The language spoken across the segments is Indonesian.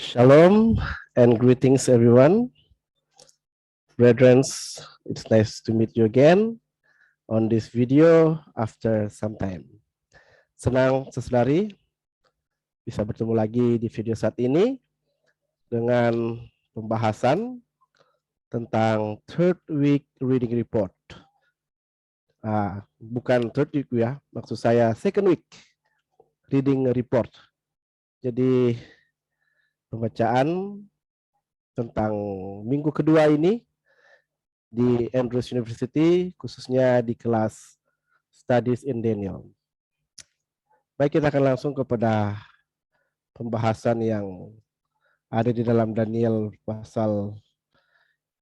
Shalom and greetings everyone. Brethren, it's nice to meet you again on this video after some time. Senang sesaudari bisa bertemu lagi di video saat ini dengan pembahasan tentang third week reading report. Bukan third week ya, maksud saya second week reading report. Jadi pembacaan tentang minggu kedua ini di Andrews University, khususnya di kelas Studies in Daniel. Baik, kita akan langsung kepada pembahasan yang ada di dalam Daniel pasal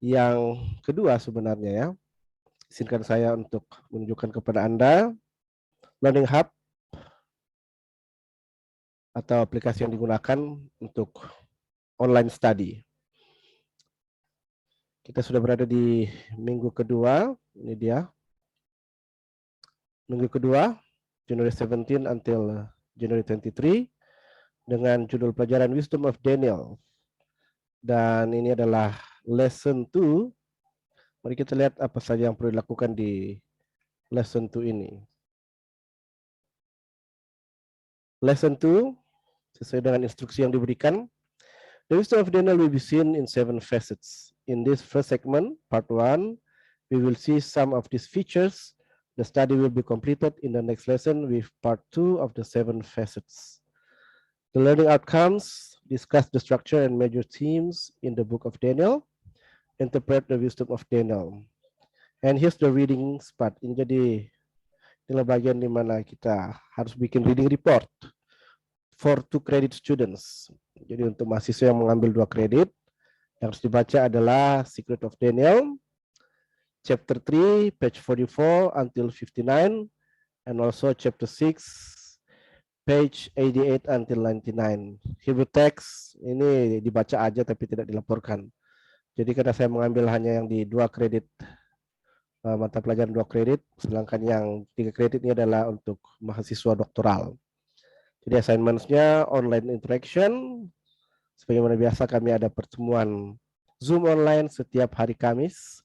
yang kedua sebenarnya ya. Izinkan saya untuk menunjukkan kepada Anda Learning Hub atau aplikasi yang digunakan untuk online study. Kita sudah berada di minggu kedua, ini dia. Minggu kedua, January 17 until January 23, dengan judul pelajaran Wisdom of Daniel. Dan ini adalah lesson 2. Mari kita lihat apa saja yang perlu dilakukan di lesson 2 ini. Lesson 2, sesuai dengan instruksi yang diberikan, the wisdom of Daniel will be seen in 7 facets. In this first segment, part 1, we will see some of these features. The study will be completed in the next lesson with part 2 of the 7 facets. The learning outcomes discuss the structure and major themes in the book of Daniel, interpret the wisdom of Daniel. And here's the reading part. Ini jadi inilah bagian di mana kita harus bikin reading report for 2 credit students. Jadi untuk mahasiswa yang mengambil 2 kredit, yang harus dibaca adalah Secret of Daniel, chapter 3, page 44 until 59, and also chapter 6, page 88 until 99. Hebrew text ini dibaca aja tapi tidak dilaporkan. Jadi karena saya mengambil hanya yang di 2 kredit, mata pelajaran 2 kredit, sedangkan yang 3 kredit ini adalah untuk mahasiswa doktoral. Jadi assignments-nya online interaction. Sebagaimana biasa kami ada pertemuan Zoom online setiap hari Kamis.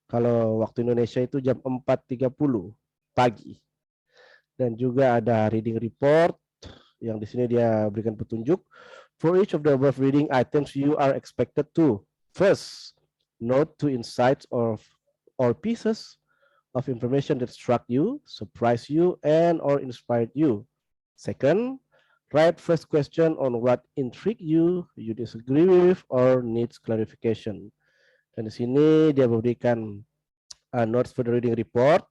Kalau waktu Indonesia itu jam 4.30 pagi. Dan juga ada reading report yang di sini dia berikan petunjuk. For each of the above reading items you are expected to first note 2 insights or pieces of information that struck you, surprised you, and or inspired you. Second, write first question on what intrigued you, you disagree with, or needs clarification. Dan di sini dia memberikan notes for the reading report.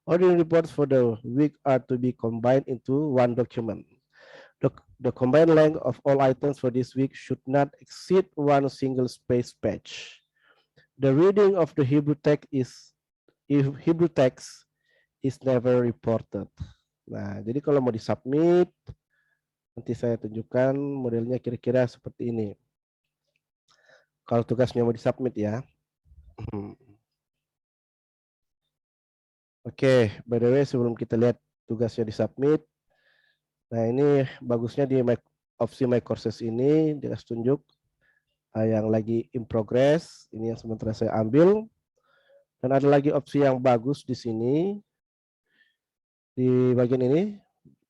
All reading reports for the week are to be combined into one document. The combined length of all items for this week should not exceed 1 single space page. The reading of the Hebrew text is never reported. Nah, jadi kalau mau disubmit, nanti saya tunjukkan modelnya kira-kira seperti ini. Kalau tugasnya mau disubmit ya. Oke, by the way sebelum kita lihat tugasnya disubmit, nah ini bagusnya di opsi My Courses ini dikasih tunjuk yang lagi in progress, ini yang sementara saya ambil. Dan ada lagi opsi yang bagus di sini, di bagian ini,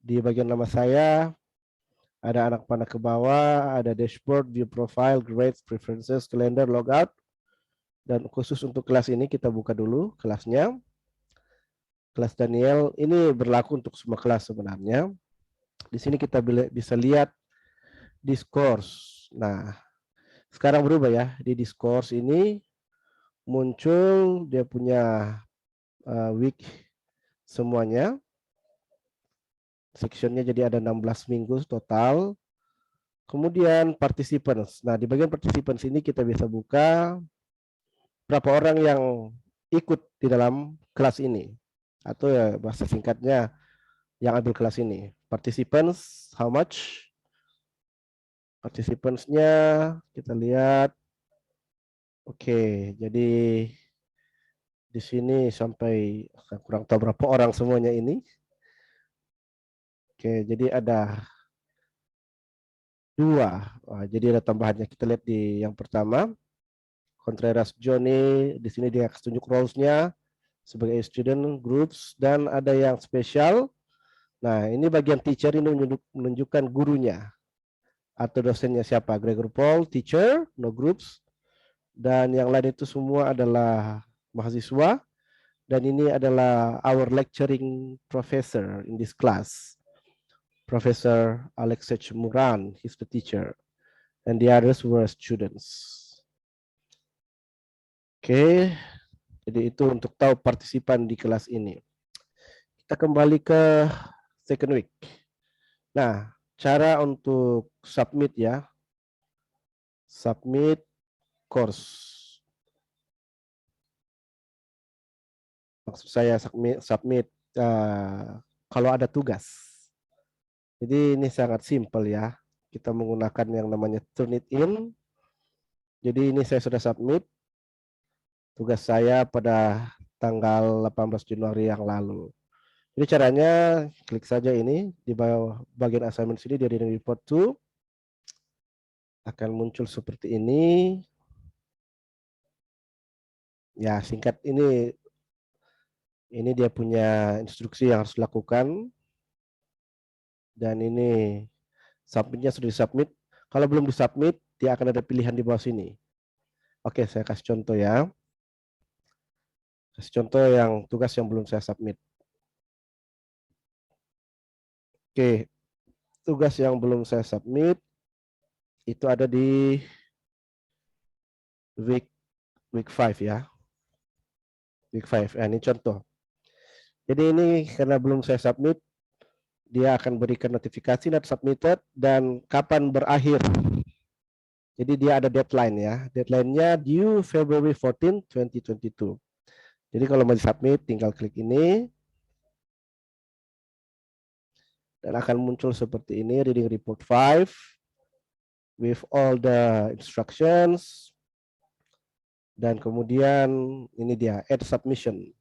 di bagian nama saya, ada anak panah ke bawah, ada dashboard, view profile, grades, preferences, calendar, logout. Dan khusus untuk kelas ini kita buka dulu kelasnya. Kelas Daniel ini berlaku untuk semua kelas sebenarnya. Di sini kita bisa lihat discourse. Nah, sekarang berubah ya. Di discourse ini muncul dia punya week semuanya. Sectionnya jadi ada 16 minggu total. Kemudian participants. Nah, di bagian participants ini kita bisa buka berapa orang yang ikut di dalam kelas ini. Atau ya bahasa singkatnya yang ambil kelas ini. Participants, how much? Participants-nya kita lihat. Oke, jadi di sini sampai saya kurang tahu berapa orang semuanya ini. Oke, jadi ada 2. Jadi ada tambahannya. Kita lihat di yang pertama. Contreras Johnny, di sini dia tunjuk roles-nya sebagai student groups, dan ada yang spesial. Nah, ini bagian teacher, ini menunjukkan gurunya atau dosennya siapa. Gregor Paul, teacher, no groups. Dan yang lain itu semua adalah mahasiswa. Dan ini adalah our lecturing professor in this class. Professor Alexej Muran, he's the teacher. And the others were students. Oke, jadi itu untuk tahu partisipan di kelas ini. Kita kembali ke second week. Nah, cara untuk submit ya. Submit course. Maksud saya submit kalau ada tugas. Jadi ini sangat simpel ya. Kita menggunakan yang namanya Turnitin. Jadi ini saya sudah submit tugas saya pada tanggal 18 Januari yang lalu. Jadi caranya klik saja ini di bawah bagian assignment sini di reading report 2 akan muncul seperti ini. Ya, singkat ini dia punya instruksi yang harus dilakukan. Dan ini submitnya sudah disubmit. Kalau belum disubmit, dia akan ada pilihan di bawah sini. Oke, saya kasih contoh ya. Kasih contoh yang tugas yang belum saya submit. Oke, tugas yang belum saya submit itu ada di week 5 ya. Week 5. Ini contoh. Jadi ini karena belum saya submit, dia akan berikan notifikasi not submitted dan kapan berakhir. Jadi dia ada deadline ya. Deadline-nya due February 14, 2022. Jadi kalau mau submit tinggal klik ini. Dan akan muncul seperti ini, reading report 5 with all the instructions. Dan kemudian ini dia add submission.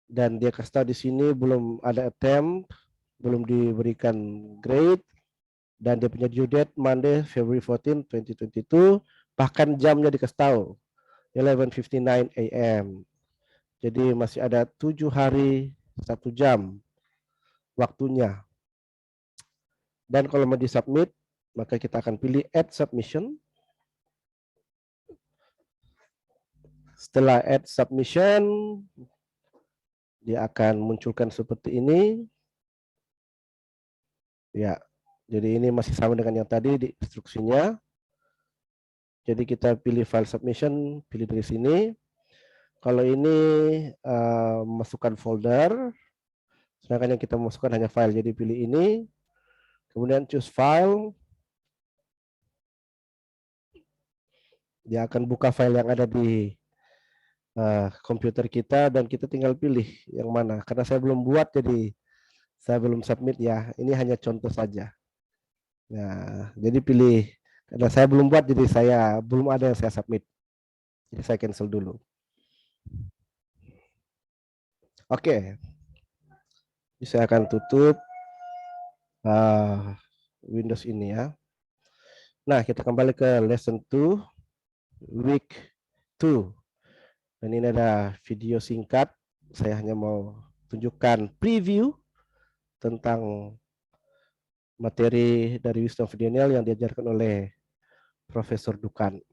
Dan dia kasih tahu di sini belum ada attempt, belum diberikan grade, dan dia punya due date Monday February 14, 2022, bahkan jamnya dikasih tahu 11:59 AM. Jadi masih ada 7 hari 1 jam waktunya. Dan kalau mau disubmit, maka kita akan pilih add submission. Setelah add submission, dia akan munculkan seperti ini. Ya, jadi ini masih sama dengan yang tadi di instruksinya. Jadi kita pilih file submission, pilih dari sini. Kalau ini masukkan folder, sedangkan yang kita masukkan hanya file, jadi pilih ini. Kemudian choose file. Dia akan buka file yang ada di komputer kita dan kita tinggal pilih yang mana. Karena saya belum buat, jadi saya belum submit ya. Ini hanya contoh saja. Nah, jadi pilih. Karena saya belum buat, jadi saya belum ada yang saya submit. Jadi saya cancel dulu. Oke. Jadi saya akan tutup Windows ini ya. Nah, kita kembali ke lesson 2, week 2. Dan ini ada video singkat. Saya hanya mau tunjukkan preview tentang materi dari Wisdom of Daniel yang diajarkan oleh Profesor Dukan.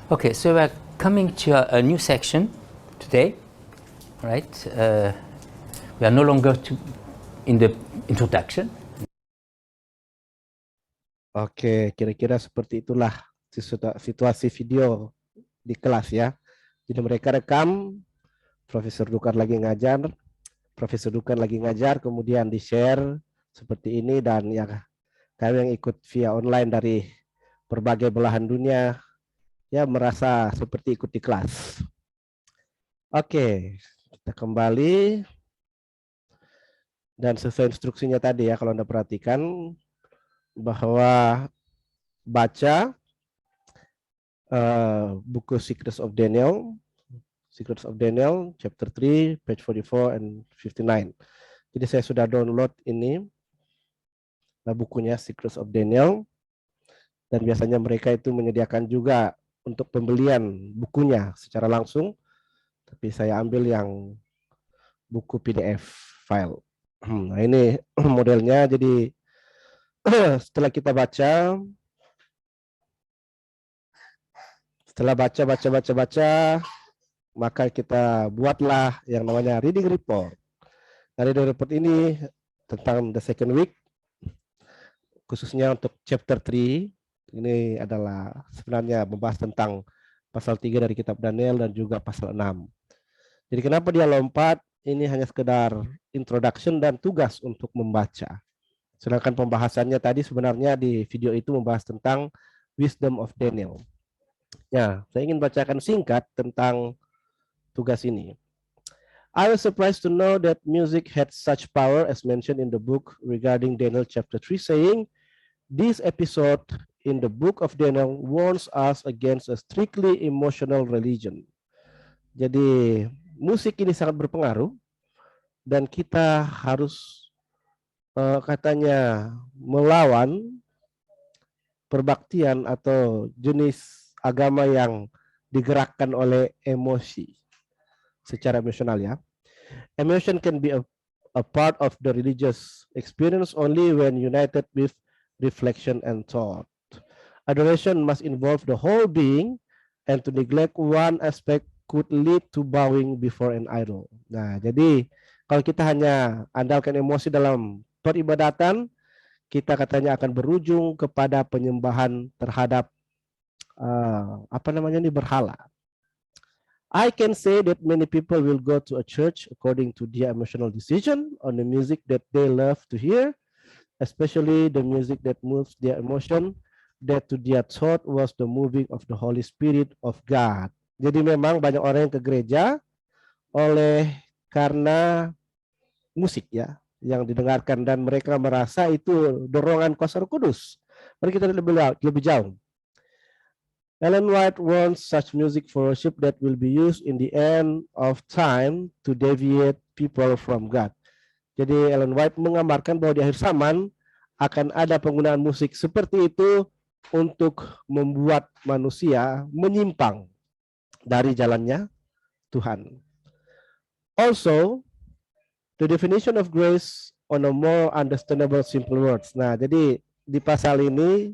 Okay, so we're coming to a new section today, right? We are no longer in the introduction. Oke, kira-kira seperti itulah situasi video di kelas ya. Jadi mereka rekam, Profesor Dukan lagi ngajar, kemudian di-share seperti ini, dan ya kami yang ikut via online dari berbagai belahan dunia ya merasa seperti ikut di kelas. Oke, kita kembali dan sesuai instruksinya tadi ya, kalau Anda perhatikan bahwa baca buku Secrets of Daniel chapter 3 page 44 and 59. Jadi saya sudah download ini bukunya Secrets of Daniel, dan biasanya mereka itu menyediakan juga untuk pembelian bukunya secara langsung, tapi saya ambil yang buku PDF file. Nah ini modelnya. Jadi setelah kita baca, maka kita buatlah yang namanya reading report. Nah, reading report ini tentang the second week, khususnya untuk chapter 3. Ini adalah sebenarnya membahas tentang pasal 3 dari kitab Daniel dan juga pasal 6. Jadi kenapa dia lompat? Ini hanya sekedar introduction dan tugas untuk membaca. Sedangkan pembahasannya tadi sebenarnya di video itu membahas tentang wisdom of Daniel. Ya, saya ingin bacakan singkat tentang tugas ini. I was surprised to know that music had such power as mentioned in the book regarding Daniel chapter 3, saying, this episode in the book of Daniel warns us against a strictly emotional religion. Jadi musik ini sangat berpengaruh dan kita harus katanya melawan perbaktian atau jenis agama yang digerakkan oleh emosi secara emosional ya. Emotion can be a part of the religious experience only when united with reflection and thought. Adoration must involve the whole being, and to neglect one aspect could lead to bowing before an idol. Nah, jadi kalau kita hanya andalkan emosi dalam peribadatan, kita katanya akan berujung kepada penyembahan terhadap berhala. I can say that many people will go to a church according to their emotional decision on the music that they love to hear, especially the music that moves their emotion, that to their thought was the moving of the Holy Spirit of God. Jadi memang banyak orang yang ke gereja karena musik ya yang didengarkan, dan mereka merasa itu dorongan Kuasa Roh Kudus. Mari kita lebih jauh. Ellen White wants such music for worship that will be used in the end of time to deviate people from God. Jadi Ellen White menggambarkan bahwa di akhir zaman akan ada penggunaan musik seperti itu untuk membuat manusia menyimpang dari jalannya Tuhan. Also, the definition of grace on a more understandable simple words. Nah, jadi di pasal ini,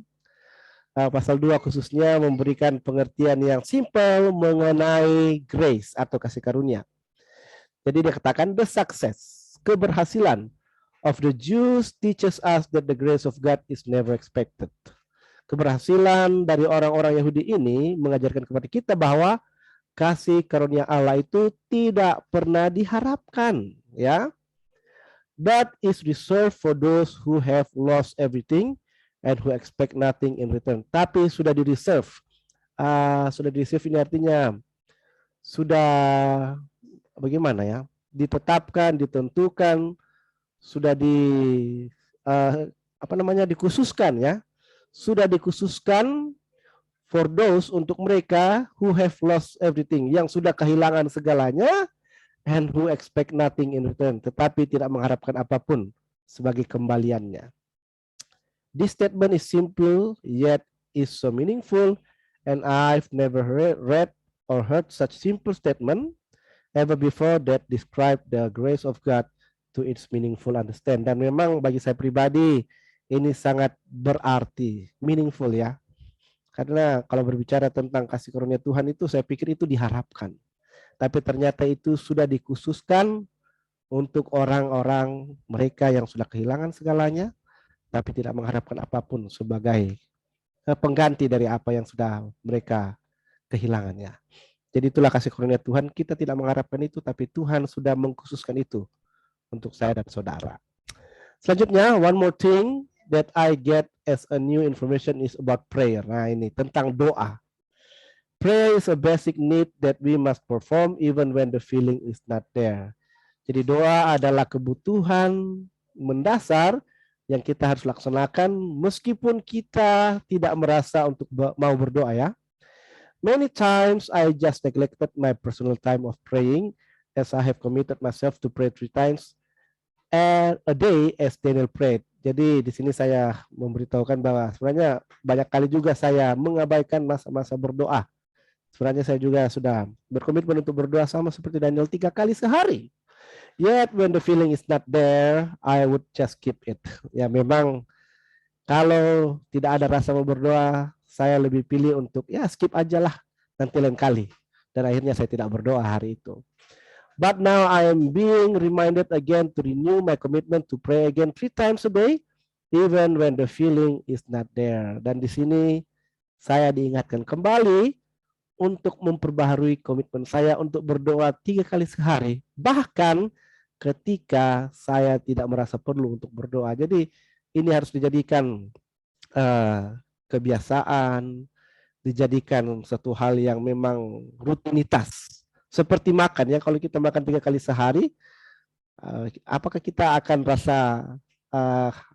pasal 2 khususnya memberikan pengertian yang simple mengenai grace atau kasih karunia. Jadi dia katakan the success, keberhasilan of the Jews teaches us that the grace of God is never expected. Keberhasilan dari orang-orang Yahudi ini mengajarkan kepada kita bahwa kasih karunia Allah itu tidak pernah diharapkan, ya. That is reserved for those who have lost everything and who expect nothing in return. Tapi sudah di reserve. Sudah di reserve ini artinya sudah bagaimana ya? Ditetapkan, ditentukan, sudah dikhususkan ya. Sudah dikhususkan for those, untuk mereka who have lost everything, yang sudah kehilangan segalanya, and who expect nothing in return, tetapi tidak mengharapkan apapun sebagai kembaliannya. This statement is simple yet is so meaningful, and I've never read or heard such simple statement ever before that describe the grace of God to its meaningful understand. Dan memang bagi saya pribadi ini sangat berarti, meaningful ya. Karena kalau berbicara tentang kasih karunia Tuhan itu, saya pikir itu diharapkan. Tapi ternyata itu sudah dikhususkan untuk orang-orang mereka yang sudah kehilangan segalanya, tapi tidak mengharapkan apapun sebagai pengganti dari apa yang sudah mereka kehilangannya. Jadi itulah kasih karunia Tuhan, kita tidak mengharapkan itu, tapi Tuhan sudah mengkhususkan itu untuk saya dan saudara. Selanjutnya, one more thing that I get as a new information is about prayer. Nah ini tentang doa. Prayer is a basic need that we must perform even when the feeling is not there. Jadi doa adalah kebutuhan mendasar yang kita harus laksanakan meskipun kita tidak merasa untuk mau berdoa ya. Many times I just neglected my personal time of praying as I have committed myself to pray 3 times a day as Daniel prayed. Jadi di sini saya memberitahukan bahwa sebenarnya banyak kali juga saya mengabaikan masa-masa berdoa. Sebenarnya saya juga sudah berkomitmen untuk berdoa sama seperti Daniel 3 kali sehari. Yet when the feeling is not there, I would just skip it. Ya memang kalau tidak ada rasa mau berdoa, saya lebih pilih untuk ya skip aja lah nanti lain kali. Dan akhirnya saya tidak berdoa hari itu. But now I am being reminded again to renew my commitment to pray again 3 times a day, even when the feeling is not there. Dan di sini saya diingatkan kembali untuk memperbaharui komitmen saya untuk berdoa 3 kali sehari, bahkan ketika saya tidak merasa perlu untuk berdoa. Jadi ini harus dijadikan kebiasaan, dijadikan satu hal yang memang rutinitas. Seperti makan ya, kalau kita makan 3 kali sehari, apakah kita akan rasa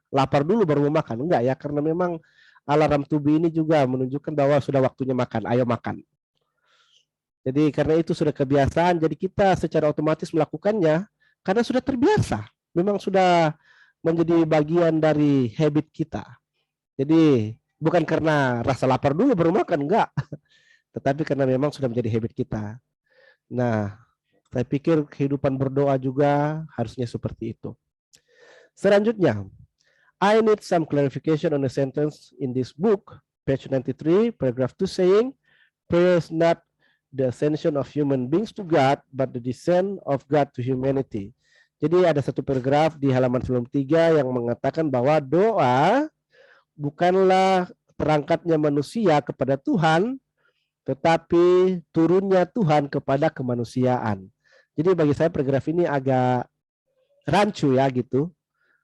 lapar dulu baru mau makan? Enggak ya, karena memang alarm tubuh ini juga menunjukkan bahwa sudah waktunya makan, ayo makan. Jadi karena itu sudah kebiasaan, jadi kita secara otomatis melakukannya karena sudah terbiasa. Memang sudah menjadi bagian dari habit kita. Jadi bukan karena rasa lapar dulu baru makan, enggak. Tetapi karena memang sudah menjadi habit kita. Nah, saya pikir kehidupan berdoa juga harusnya seperti itu. Selanjutnya, I need some clarification on a sentence in this book, page 93, paragraph 2 saying, prayer is not the ascension of human beings to God, but the descent of God to humanity. Jadi ada satu paragraf di halaman 93 yang mengatakan bahwa doa bukanlah terangkatnya manusia kepada Tuhan, tetapi turunnya Tuhan kepada kemanusiaan. Jadi bagi saya paragraf ini agak rancu ya gitu.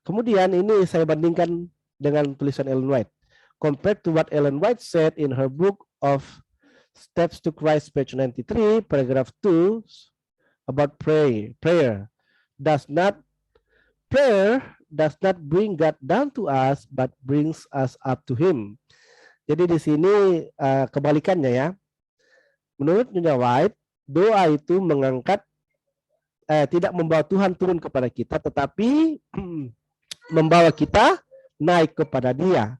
Kemudian ini saya bandingkan dengan tulisan Ellen White. Compared to what Ellen White said in her book of Steps to Christ, page 93, paragraph 2, about prayer does not bring God down to us, but brings us up to Him. Jadi di sini kebalikannya ya. Menurut Nyonya White, doa itu mengangkat tidak membawa Tuhan turun kepada kita, tetapi membawa kita naik kepada Dia.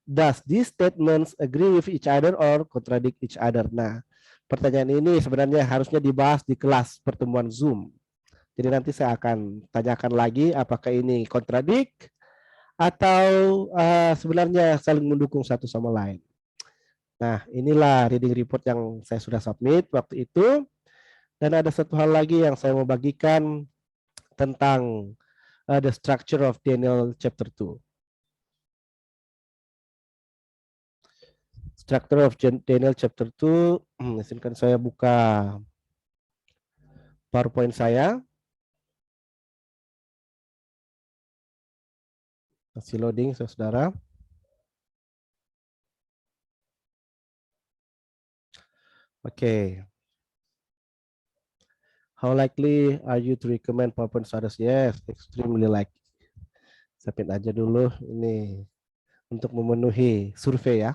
Does these statements agree with each other or contradict each other? Nah, pertanyaan ini sebenarnya harusnya dibahas di kelas pertemuan Zoom. Jadi nanti saya akan tanyakan lagi apakah ini kontradik atau sebenarnya saling mendukung satu sama lain. Nah, inilah reading report yang saya sudah submit waktu itu. Dan ada satu hal lagi yang saya mau bagikan tentang the structure of Daniel chapter 2. Structure of Daniel chapter 2, izinkan saya buka PowerPoint saya. Masih loading, saudara. Okay. How likely are you to recommend PowerPoint to others? Yes, extremely likely. Submit aja dulu ini untuk memenuhi survei ya.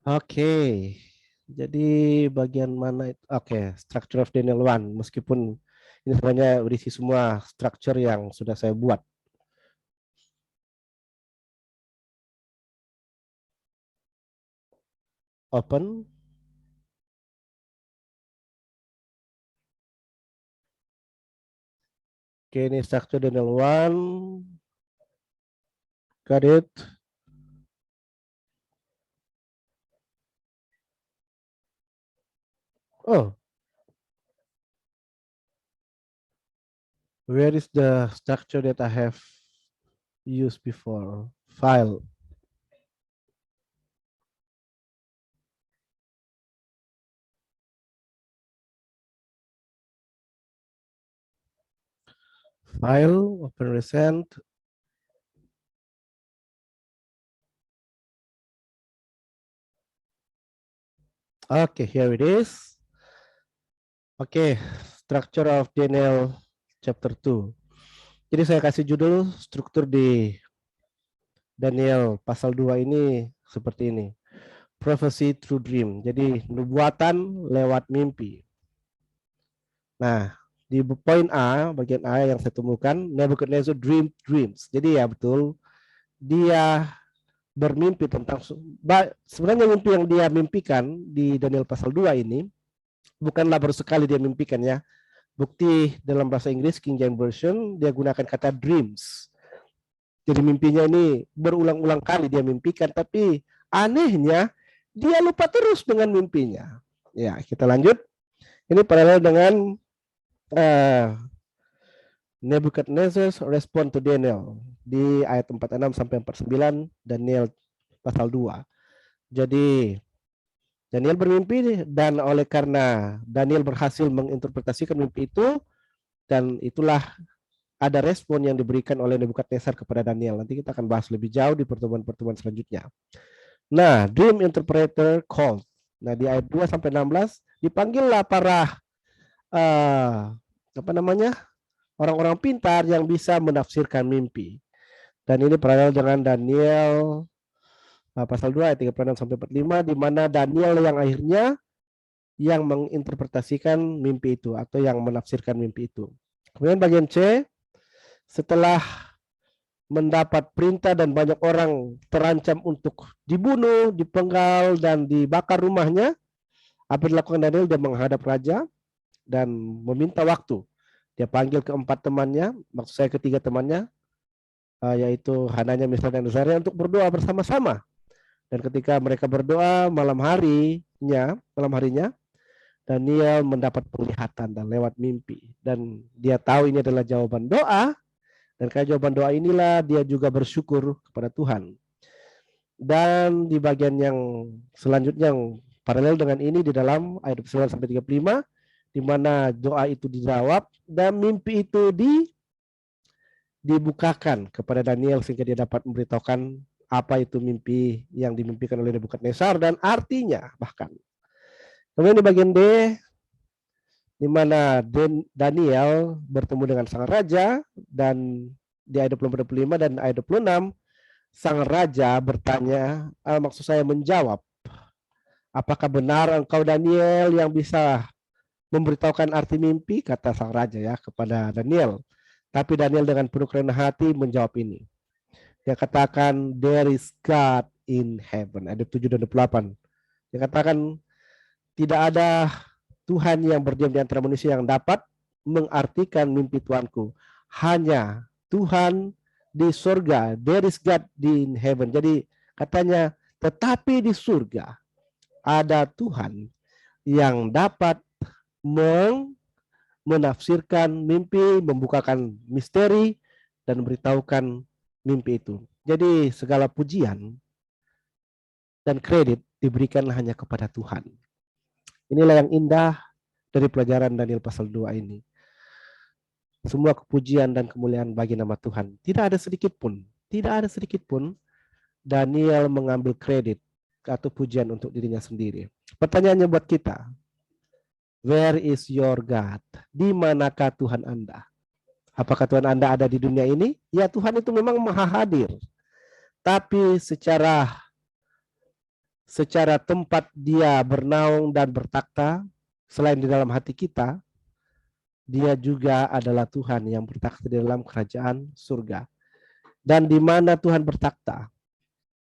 Oke, jadi bagian mana itu? Oke, structure of Daniel 1. Meskipun ini sebenarnya berisi semua structure yang sudah saya buat. Open. Oke, ini structure Daniel 1. Got it. Oh, where is the structure that I have used before? File. File, open recent. Okay, here it is. Okay, structure of Daniel chapter 2. Jadi saya kasih judul struktur di Daniel pasal 2 ini seperti ini. Prophecy through dream. Jadi nubuatan lewat mimpi. Nah, di poin A, bagian A yang saya temukan, Nebuchadnezzar dreams. Jadi ya betul, dia bermimpi tentang sebenarnya mimpi yang dia mimpikan di Daniel pasal 2 ini bukanlah baru sekali dia mimpikan ya. Bukti dalam bahasa Inggris King James Version dia gunakan kata dreams. Jadi mimpinya ini berulang-ulang kali dia mimpikan, tapi anehnya dia lupa terus dengan mimpinya. Ya, kita lanjut. Ini paralel dengan Nebuchadnezzar's respond to Daniel di ayat 46 sampai 49 Daniel pasal 2. Jadi Daniel bermimpi dan oleh karena Daniel berhasil menginterpretasikan mimpi itu dan itulah ada respon yang diberikan oleh Nebukadnezar kepada Daniel. Nanti kita akan bahas lebih jauh di pertemuan-pertemuan selanjutnya. Nah, dream interpreter called. Nah, di ayat 2 sampai 16 dipanggillah para orang-orang pintar yang bisa menafsirkan mimpi. Dan ini paralel dengan Daniel pasal 2 ayat 36 sampai 45 di mana Daniel yang akhirnya yang menginterpretasikan mimpi itu atau yang menafsirkan mimpi itu. Kemudian bagian C, setelah mendapat perintah dan banyak orang terancam untuk dibunuh, dipenggal, dan dibakar rumahnya, apa yang dilakukan Daniel? Dia menghadap raja dan meminta waktu. Dia panggil keempat temannya, maksud saya ketiga temannya, yaitu Hananya, Misal, dan Azaria untuk berdoa bersama-sama. Dan ketika mereka berdoa malam harinya, Daniel mendapat penglihatan dan lewat mimpi. Dan dia tahu ini adalah jawaban doa. Dan karena jawaban doa inilah dia juga bersyukur kepada Tuhan. Dan di bagian yang selanjutnya yang paralel dengan ini di dalam ayat 29 sampai 35 di mana doa itu dijawab dan mimpi itu dibukakan kepada Daniel sehingga dia dapat memberitahukan apa itu mimpi yang dimimpikan oleh Nebukadnezar dan artinya bahkan. Kemudian di bagian D di mana Daniel bertemu dengan sang raja dan di ayat 25 dan ayat 26 sang raja bertanya, maksud saya menjawab, apakah benar engkau Daniel yang bisa memberitahukan arti mimpi, kata sang raja ya kepada Daniel. Tapi Daniel dengan penuh kerendahan hati menjawab ini. Dia katakan, there is God in heaven. Ayat 7 dan 8. Dia katakan, tidak ada Tuhan yang berdiam di antara manusia yang dapat mengartikan mimpi Tuanku. Hanya Tuhan di surga. There is God in heaven. Jadi katanya, tetapi di surga ada Tuhan yang dapat menafsirkan mimpi, membukakan misteri, dan memberitahukan mimpi itu. Jadi segala pujian dan kredit diberikan hanya kepada Tuhan. Inilah yang indah dari pelajaran Daniel pasal 2 ini. Semua kepujian dan kemuliaan bagi nama Tuhan. Tidak ada sedikit pun Daniel mengambil kredit atau pujian untuk dirinya sendiri. Pertanyaannya buat kita, where is your God? Di manakah Tuhan Anda? Apakah Tuhan Anda ada di dunia ini? Ya, Tuhan itu memang maha hadir. Tapi secara tempat dia bernaung dan bertakhta, selain di dalam hati kita, dia juga adalah Tuhan yang bertakhta di dalam kerajaan surga. Dan di mana Tuhan bertakhta,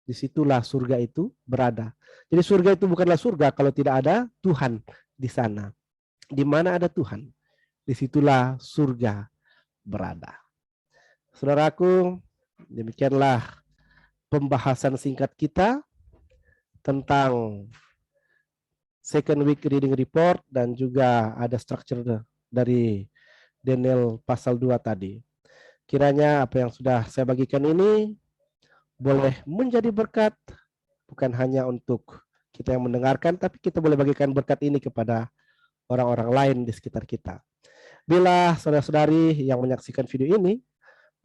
disitulah surga itu berada. Jadi surga itu bukanlah surga kalau tidak ada Tuhan di sana. Di mana ada Tuhan, disitulah surga berada. Saudaraku, demikianlah pembahasan singkat kita tentang second week reading report dan juga ada structure dari Daniel pasal 2 tadi. Kiranya apa yang sudah saya bagikan ini boleh menjadi berkat, bukan hanya untuk kita yang mendengarkan, tapi kita boleh bagikan berkat ini kepada orang-orang lain di sekitar kita. Bila saudara-saudari yang menyaksikan video ini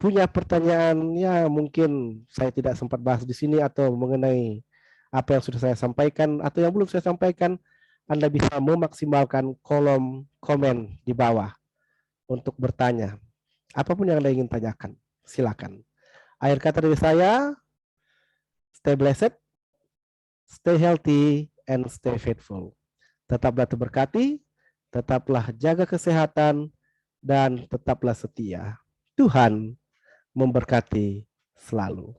punya pertanyaan, ya mungkin saya tidak sempat bahas di sini atau mengenai apa yang sudah saya sampaikan atau yang belum saya sampaikan, Anda bisa memaksimalkan kolom komen di bawah untuk bertanya. Apapun yang Anda ingin tanyakan, silakan. Akhir kata dari saya, stay blessed, stay healthy, and stay faithful. Tetaplah terberkati, tetaplah jaga kesehatan, dan tetaplah setia. Tuhan memberkati selalu.